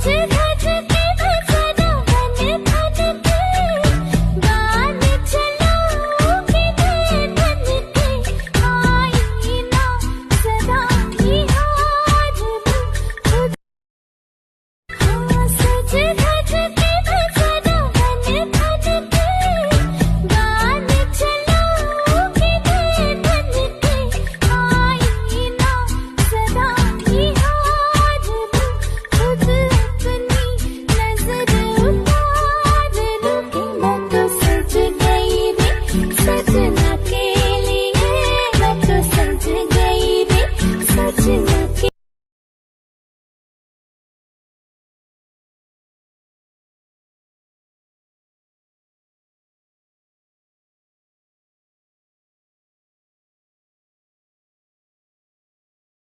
धज के सदा बन धन के गान चलाओगे धन के आई ना सदा ही हार में खुद हाँ सज